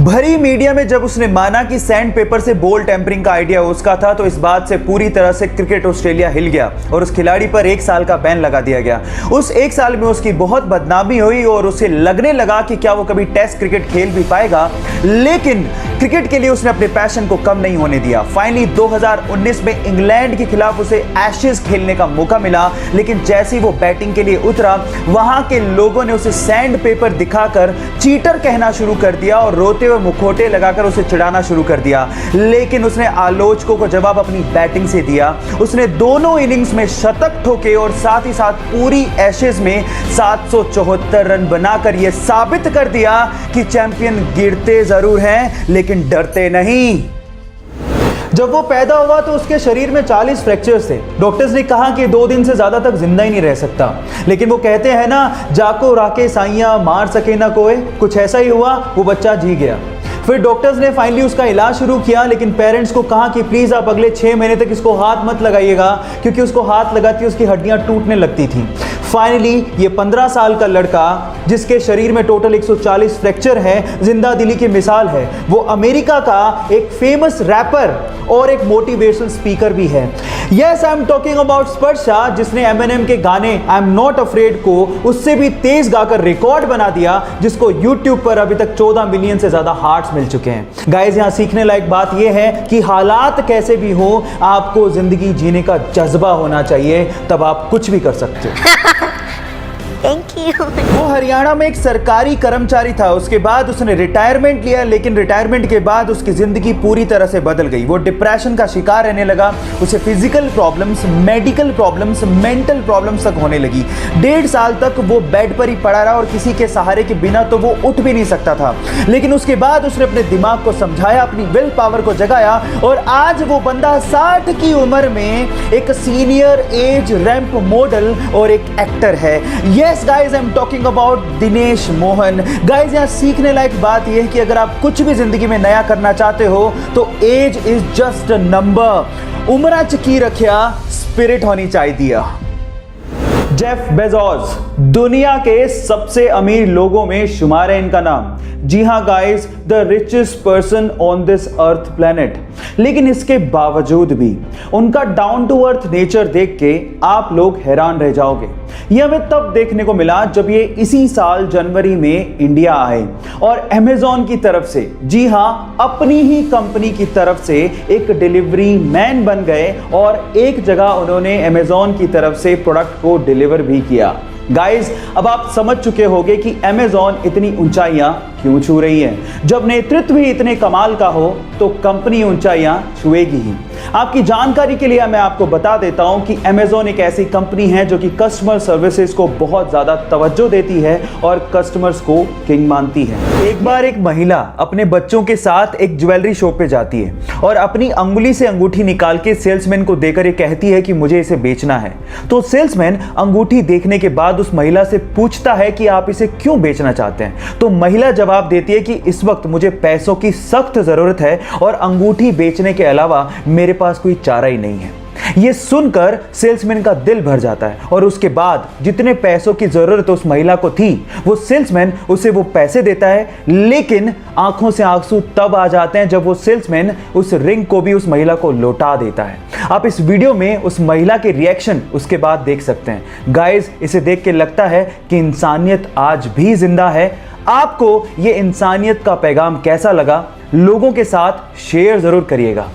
भरी मीडिया में जब उसने माना कि सैंड पेपर से बॉल टेम्परिंग का आइडिया उसका था, तो इस बात से पूरी तरह से क्रिकेट ऑस्ट्रेलिया हिल गया और उस खिलाड़ी पर 1 साल का बैन लगा दिया गया। उस 1 साल में उसकी बहुत बदनामी हुई और उसे लगने लगा कि क्या वो कभी टेस्ट क्रिकेट खेल भी पाएगा, लेकिन क्रिकेट के लिए उसने अपने पैशन को कम नहीं होने दिया। फाइनली 2019 में इंग्लैंड के खिलाफ उसे एशेज खेलने का मौका मिला, लेकिन जैसे ही वो बैटिंग के लिए उतरा, वहां के लोगों ने उसे सैंड पेपर दिखाकर चीटर कहना शुरू कर दिया और रोते हुए मुखौटे लगाकर उसे चिढ़ाना शुरू कर दिया। लेकिन उसने आलोचकों को जवाब अपनी बैटिंग से दिया। उसने दोनों इनिंग्स में शतक ठोके और साथ ही साथ पूरी एशेज में 774 रन बनाकर यह साबित कर दिया कि चैंपियन गिरते जरूर हैं लेकिन डरते नहीं। जब वो पैदा हुआ तो उसके शरीर में 40 फ्रैक्चर्स थे। डॉक्टर्स ने कहा कि 2 दिन से ज्यादा तक जिंदा ही नहीं रह सकता, लेकिन वो कहते हैं ना, जाको राके साइया मार सके ना कोई, कुछ ऐसा ही हुआ, वो बच्चा जी गया। फिर डॉक्टर्स ने फाइनली उसका इलाज शुरू किया, लेकिन पेरेंट्स को कहा कि प्लीज आप अगले 6 महीने तक इसको हाथ मत लगाइएगा, क्योंकि उसको हाथ लगाती उसकी हड्डियां टूटने लगती थी। फाइनली ये 15 साल का लड़का, जिसके शरीर में टोटल 140 फ्रैक्चर है, जिंदा दिली की मिसाल है। वो अमेरिका का एक फेमस रैपर और एक मोटिवेशनल स्पीकर भी है। Yes, I am talking about Sparsha, जिसने एमिनेम के गाने आई एम नॉट अफ्रेड को उससे भी तेज गाकर रिकॉर्ड बना दिया, जिसको यूट्यूब पर अभी तक 14 मिलियन से ज्यादा हार्ट्स मिल चुके हैं। गाइस, यहां सीखने लायक बात यह है कि हालात कैसे भी हो, आपको जिंदगी जीने का जज्बा होना चाहिए, तब आप कुछ भी कर सकते हो। Thank you. वो हरियाणा में एक सरकारी कर्मचारी था। उसके बाद उसने रिटायरमेंट लिया, लेकिन रिटायरमेंट के बाद उसकी जिंदगी पूरी तरह से बदल गई। वो डिप्रेशन का शिकार रहने लगा। उसे physical problems, medical problems, mental problems तक होने लगी। 1.5 साल तक वो बेड पर ही पड़ा रहा और किसी के सहारे के बिना तो वो उठ भी नहीं सकता था। लेकिन उसके बाद उसने अपने दिमाग को समझाया, अपनी विल पावर को जगाया और आज वो बंदा 60 की उम्र में एक सीनियर एज रैंप मॉडल और एक एक्टर है। Yes guys, I'm talking about Dinesh Mohan. Guys, यहाँ सीखने लायक बात यह है कि अगर आप कुछ भी जिंदगी में नया करना चाहते हो तो age is just a number. उम्र की रखिया, स्पिरिट होनी चाहिए। जेफ बेजोस दुनिया के सबसे अमीर लोगों में शुमार है इनका नाम। जी हाँ guys, the richest person on this earth planet. लेकिन इसके बावजूद भी उनका डाउन टू अर्थ नेचर देख के आप लोग हैरान रह जाओगे। यह हमें तब देखने को मिला जब ये इसी साल जनवरी में इंडिया आए और अमेज़न की तरफ से, जी हाँ, अपनी ही कंपनी की तरफ से एक डिलीवरी मैन बन गए और एक जगह उन्होंने अमेज़न की तरफ से प्रोडक्ट को डिलीवर भी किया। गाइस, अब आप समझ चुके होंगे कि अमेज़न इतनी ऊंचाइयां क्यों छू रही है। जब नेतृत्व ही इतने कमाल का हो तो कंपनी ऊंचाइयां छुएगी ही। आपकी जानकारी के लिए मैं आपको बता देता हूं कि अमेज़न एक ऐसी कंपनी है जो कि कस्टमर सर्विसेज को बहुत ज्यादा तवज्जो देती है और कस्टमर्स को किंग मानती है। एक बार एक महिला अपने बच्चों के साथ एक ज्वेलरी शॉप पे जाती है और अपनी अंगुली से अंगूठी निकाल के सेल्समैन को देकर ये कहती है कि मुझे इसे बेचना है। तो सेल्समैन अंगूठी देखने के बाद उस महिला से पूछता है कि आप इसे क्यों बेचना चाहते हैं। तो महिला जवाब देती है कि इस वक्त मुझे पैसों की सख्त जरूरत है और अंगूठी बेचने के अलावा मेरे पास कोई चारा ही नहीं है। यह सुनकर सेल्समैन का दिल भर जाता है और उसके बाद जितने पैसों की जरूरत उस महिला को थी, वो सेल्समैन उसे वो पैसे देता है। लेकिन आंखों से आंसू तब आ जाते हैं जब वो सेल्समैन उस रिंग को भी उस महिला को लौटा देता है। आप इस वीडियो में उस महिला के रिएक्शन उसके बाद देख सकते हैं। गाइस, इसे देख के लगता है कि इंसानियत आज भी जिंदा है। आपको ये इंसानियत का पैगाम कैसा लगा, लोगों के साथ शेयर जरूर करिएगा।